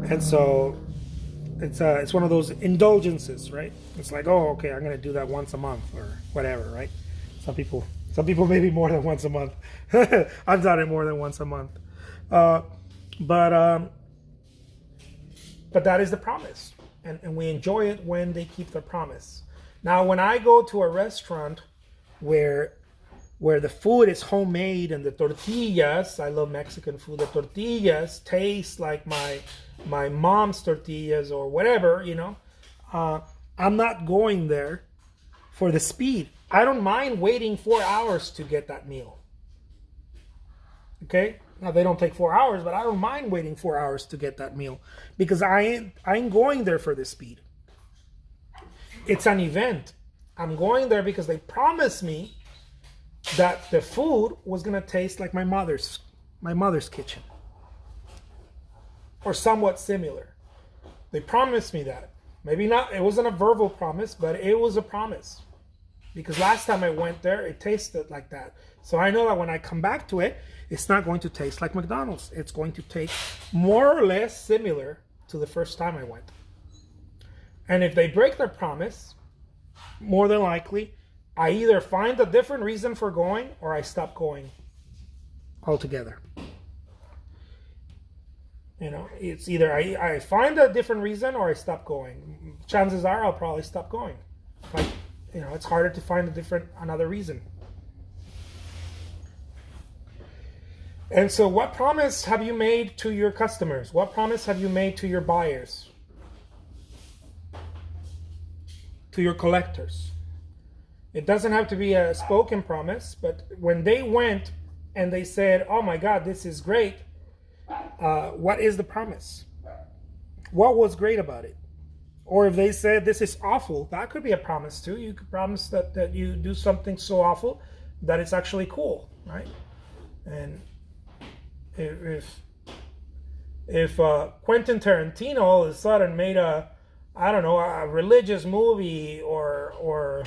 Speaker 1: and so it's one of those indulgences, right? It's like, oh, okay, I'm gonna do that once a month or whatever, right? Some people maybe more than once a month. I've done it more than once a month, but that is the promise, and we enjoy it when they keep their promise. Now, when I go to a restaurant where where the food is homemade and the tortillas, I love Mexican food, the tortillas taste like my mom's tortillas or whatever, I'm not going there for the speed. I don't mind waiting 4 hours to get that meal. Okay? Now they don't take 4 hours, but I don't mind waiting 4 hours to get that meal because I ain't going there for the speed. It's an event. I'm going there because they promised me that the food was gonna taste like my mother's kitchen, or somewhat similar. They promised me that. Maybe not. It wasn't a verbal promise, but it was a promise. Because last time I went there, it tasted like that. So I know that when I come back to it, it's not going to taste like McDonald's. It's going to taste more or less similar to the first time I went. And if they break their promise, more than likely, I either find a different reason for going or I stop going altogether. It's either I find a different reason or I stop going. Chances are I'll probably stop going. It's harder to find another reason. And so what promise have you made to your customers? What promise have you made to your buyers? To your collectors? It doesn't have to be a spoken promise, but when they went and they said, oh my God, this is great, what is the promise? What was great about it? Or if they said this is awful, that could be a promise too. You could promise that you do something so awful that it's actually cool, right? And if Quentin Tarantino all of a sudden made a religious movie or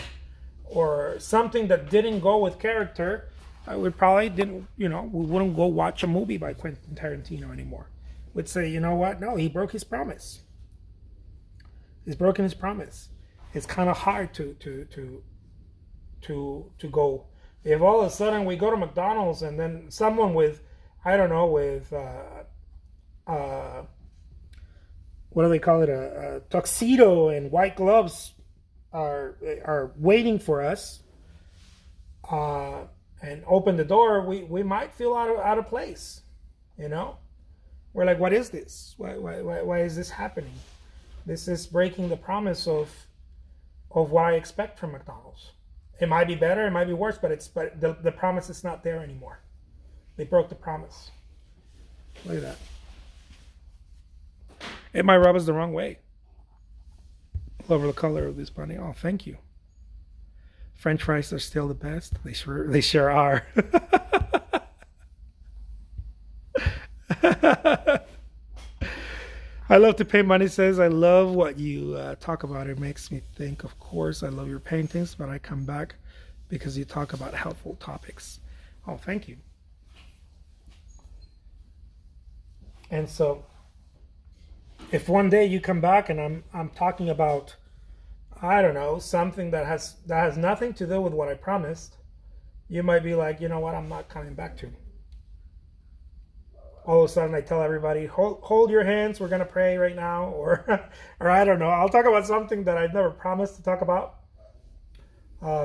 Speaker 1: something that didn't go with character, I would probably we wouldn't go watch a movie by Quentin Tarantino anymore. We'd say, you know what? No, he broke his promise. He's broken his promise. It's kind of hard to go. If all of a sudden we go to McDonald's and then someone with what do they call it? A tuxedo and white gloves are waiting for us, and open the door, we might feel out of place. We're like, what is this? Why is this happening? This is breaking the promise of what I expect from McDonald's. It might be better, it might be worse, but the promise is not there anymore. They broke the promise. Look at that. It might rub us the wrong way. Love the color of this bunny. Oh, thank you. French fries are still the best. They sure are. I love to paint. Money says, I love what you talk about. It makes me think, of course, I love your paintings, but I come back because you talk about helpful topics. Oh, thank you. And so, if one day you come back and I'm talking about, I don't know, something that has nothing to do with what I promised, you might be like, you know what, I'm not coming back to. All of a sudden I tell everybody, hold your hands, we're going to pray right now, or I don't know, I'll talk about something that I've never promised to talk about.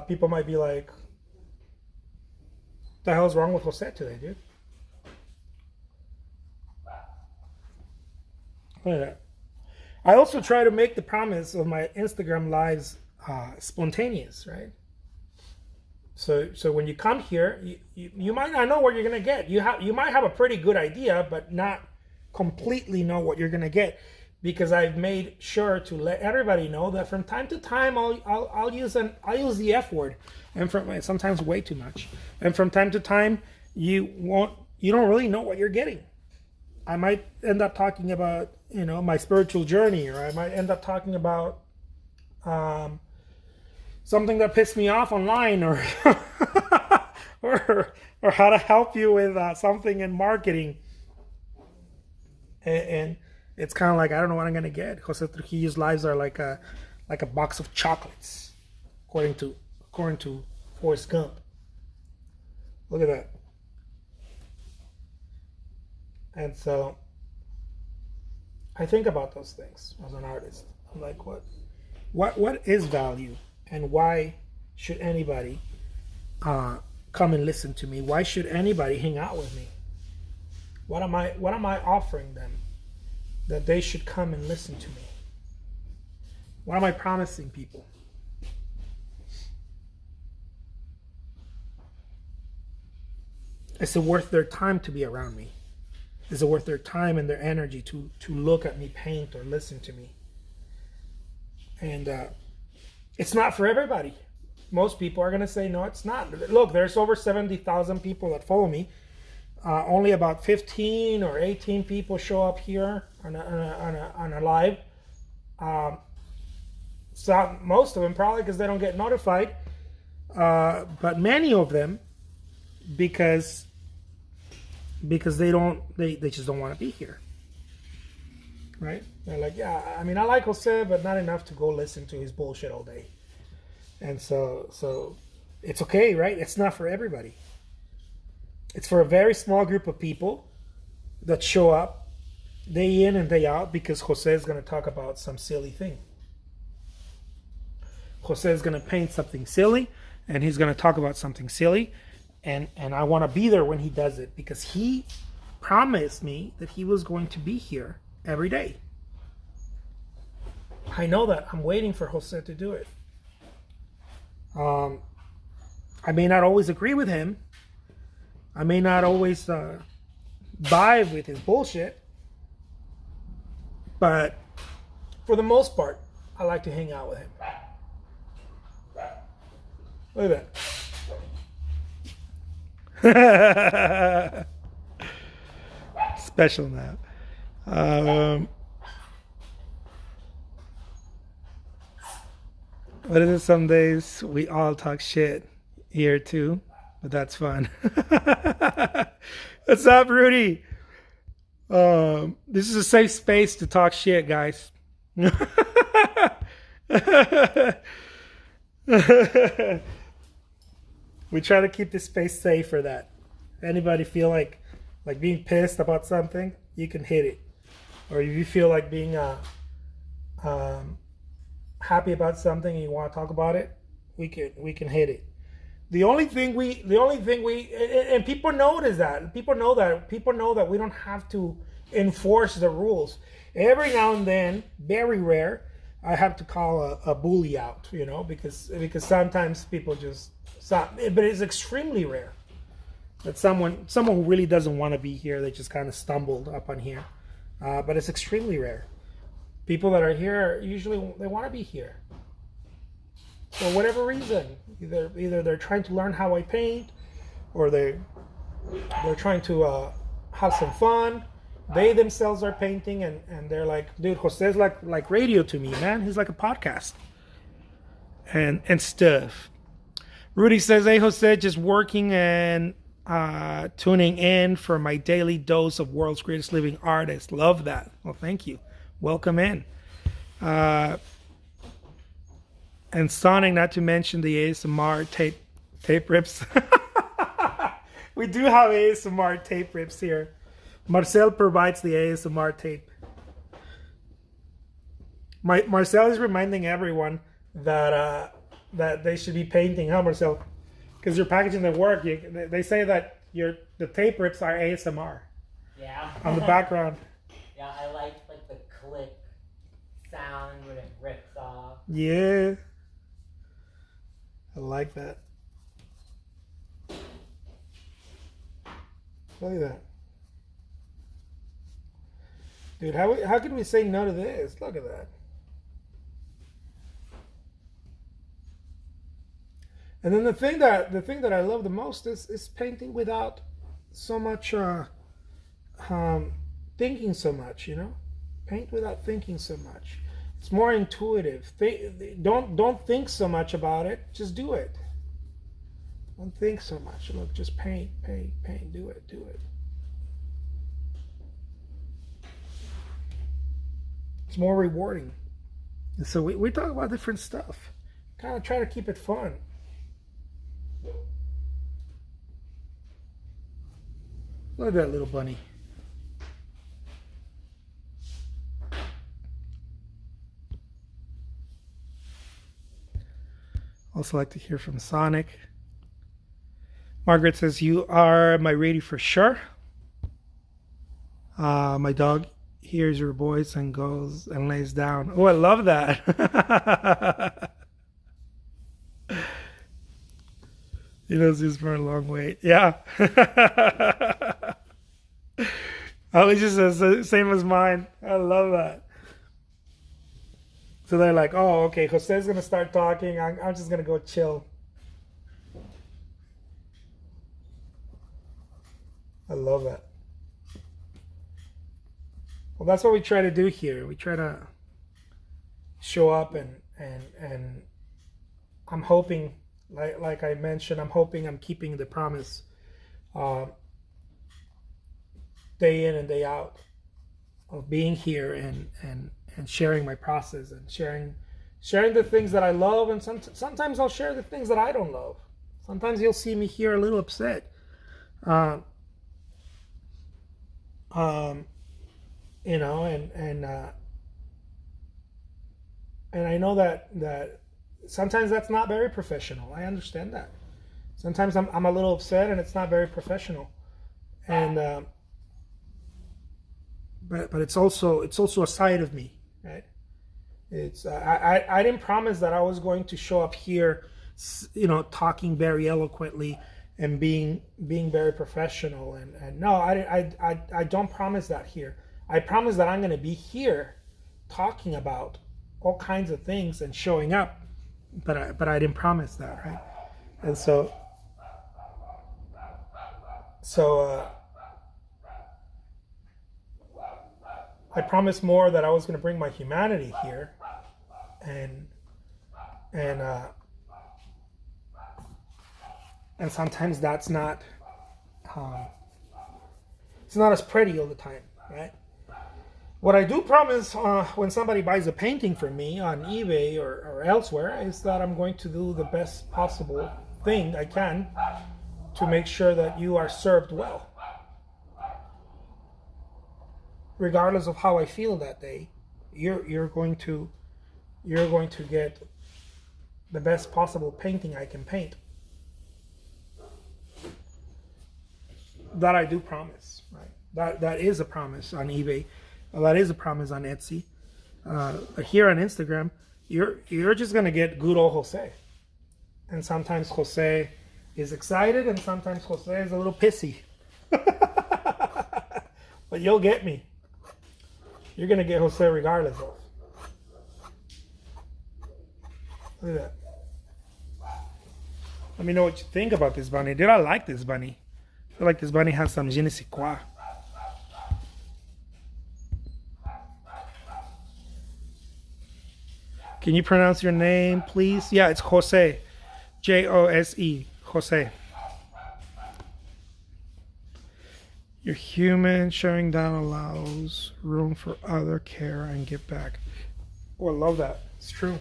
Speaker 1: People might be like, what the hell's wrong with Jose today, dude? Look at that. I also try to make the promise of my Instagram lives spontaneous, right? So when you come here, you might not know what you're gonna get. You might have a pretty good idea, but not completely know what you're gonna get, because I've made sure to let everybody know that from time to time I'll use the F word, and sometimes way too much, and from time to time you don't really know what you're getting. I might end up talking about my spiritual journey, or I might end up talking about something that pissed me off online, or or how to help you with something in marketing. And it's kind of like, I don't know what I'm gonna get. Jose Trujillo's lives are like a box of chocolates, according to Forrest Gump. Look at that. And so I think about those things as an artist. I'm like, what is value, and why should anybody come and listen to me? Why should anybody hang out with me? What am I offering them that they should come and listen to me? What am I promising people? Is it worth their time to be around me? Is it worth their time and their energy to look at me paint or listen to me? And it's not for everybody. Most people are going to say, no, it's not. Look, there's over 70,000 people that follow me. Only about 15 or 18 people show up here on a live. So most of them probably because they don't get notified. But many of them because they just don't want to be here. Right? They're like, yeah, I mean, I like Jose, but not enough to go listen to his bullshit all day. And so it's okay, right? It's not for everybody. It's for a very small group of people that show up day in and day out because Jose is going to talk about some silly thing. Jose is going to paint something silly, and he's going to talk about something silly, and I want to be there when he does it because he promised me that he was going to be here every day. I know that. I'm waiting for Jose to do it. I may not always agree with him. I may not always vibe with his bullshit. But for the most part, I like to hang out with him. Look at that. Special now. What is it? Some days we all talk shit here too, but that's fun. What's up, Rudy? This is a safe space to talk shit, guys. We try to keep this space safe for that. Anybody feel like being pissed about something, you can hit it. Or if you feel like being happy about something and you want to talk about it, we can hit it. The only thing we and people notice that. People know that we don't have to enforce the rules. Every now and then, very rare, I have to call a bully out, because sometimes people just stop. But it's extremely rare that someone who really doesn't want to be here, they just kind of stumbled up on here. But it's extremely rare. People that are here usually they want to be here for whatever reason. Either they're trying to learn how I paint, or they're trying to have some fun. They themselves are painting, and they're like, dude, Jose's like radio to me, man. He's like a podcast and stuff. Rudy says, hey, Jose, just working and tuning in for my daily dose of world's greatest living artist. Love that. Well, thank you. Welcome in. And Sonic, not to mention the ASMR tape rips. We do have ASMR tape rips here. Marcel provides the ASMR tape. Marcel is reminding everyone that they should be painting, huh, Marcel? Because you're packaging the work. They say that the tape rips are ASMR.
Speaker 2: Yeah.
Speaker 1: On the background.
Speaker 2: Yeah, I like the click sound when it rips off.
Speaker 1: Yeah. I like that. Look at that. Dude, how can we say no to this? Look at that. And then the thing that I love the most is painting without so much thinking so much, Paint without thinking so much. It's more intuitive. Don't think so much about it. Just do it. Don't think so much. Look, just paint. Do it. It's more rewarding. And so we talk about different stuff. Kind of try to keep it fun. Look at that little bunny. Also like to hear from Sonic. Margaret says, you are my Rady for sure. My dog hears your voice and goes and lays down. Oh, I love that. He knows he's for a long wait. Yeah. Alicia says, same as mine. I love that. So they're like, oh, okay, Jose's going to start talking. I'm just going to go chill. I love that. Well, that's what we try to do here. We try to show up and I'm hoping, like I mentioned, I'm hoping I'm keeping the promise day in and day out of being here and sharing my process and sharing the things that I love, and sometimes I'll share the things that I don't love. Sometimes you'll see me here a little upset. You know, and I know that sometimes that's not very professional. I understand that. Sometimes I'm a little upset and it's not very professional, and but it's also a side of me, right? It's I didn't promise that I was going to show up here, you know, talking very eloquently and being very professional, and no, I don't promise that here. I promise that I'm going to be here talking about all kinds of things and showing up, but I didn't promise that, right? And so I promised more that I was going to bring my humanity here, and sometimes that's not it's not as pretty all the time, right? What I do promise when somebody buys a painting from me on eBay or elsewhere is that I'm going to do the best possible thing I can to make sure that you are served well. Regardless of how I feel that day, you're going to get the best possible painting I can paint. That I do promise, right? That is a promise on eBay. That is a promise on Etsy. Here on Instagram, you're just gonna get good old Jose, and sometimes Jose is excited, and sometimes Jose is a little pissy. But you'll get me. You're gonna get Jose regardless of. Look at that. Let me know what you think about this bunny. Did I like this bunny? I feel like this bunny has some je ne sais quoi. Can you pronounce your name, please? Yeah, it's Jose. Jose. Jose. You're human. Shutting down allows room for other care and give back. Oh, I love that. It's true.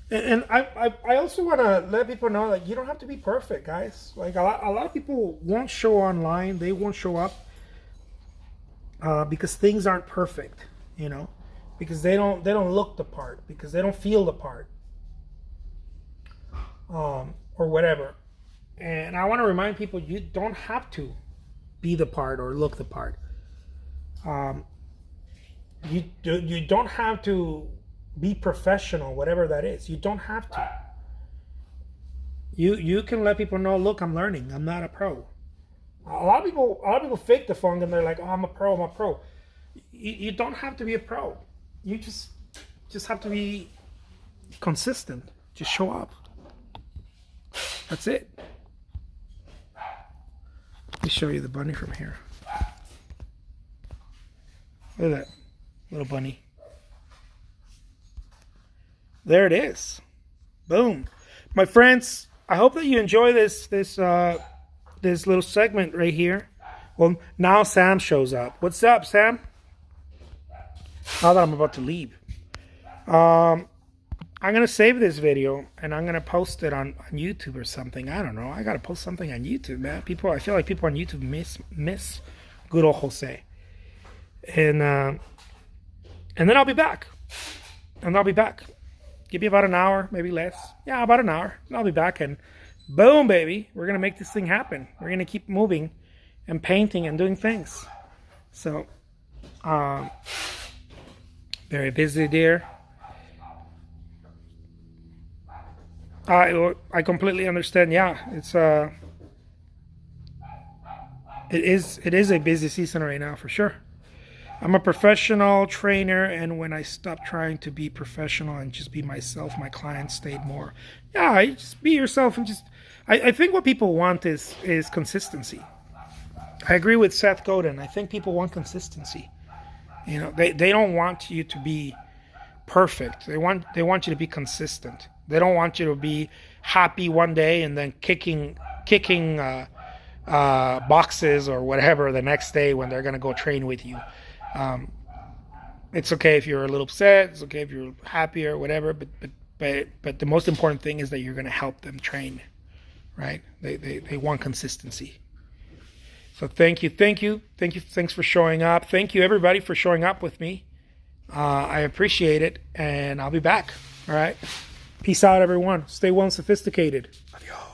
Speaker 1: And I also want to let people know that you don't have to be perfect, guys. Like a lot of people won't show online. They won't show up because things aren't perfect. You know, because they don't look the part, because they don't feel the part, or whatever. And I want to remind people, you don't have to be the part or look the part. You don't have to be professional, whatever that is. You don't have to. You can let people know, look, I'm learning. I'm not a pro. A lot of people fake the funk and they're like, oh, I'm a pro. You don't have to be a pro. You just have to be consistent. Just show up. That's it. Let me show you the bunny from here. Look at that little bunny. There it is. Boom. My friends, I hope that you enjoy this little segment right here. Well, now Sam shows up. What's up, Sam? Now that I'm about to leave. I'm going to save this video and I'm going to post it on YouTube or something. I don't know. I got to post something on YouTube, man. I feel like people on YouTube miss good old Jose. And then I'll be back. Give me about an hour, maybe less. Yeah, about an hour. And I'll be back, and boom, baby. We're going to make this thing happen. We're going to keep moving and painting and doing things. So, very busy there. I completely understand. Yeah, it is a busy season right now for sure. I'm a professional trainer, and when I stopped trying to be professional and just be myself, my clients stayed more. Yeah, just be yourself and just. I think what people want is consistency. I agree with Seth Godin. I think people want consistency. You know, they don't want you to be perfect. They want you to be consistent. They don't want you to be happy one day and then kicking boxes or whatever the next day when they're gonna go train with you. It's okay if you're a little upset. It's okay if you're happy or whatever. But the most important thing is that you're gonna help them train, right? They want consistency. So thank you. Thanks for showing up. Thank you everybody for showing up with me. I appreciate it, and I'll be back. All right. Peace out, everyone. Stay well and sophisticated. Adios.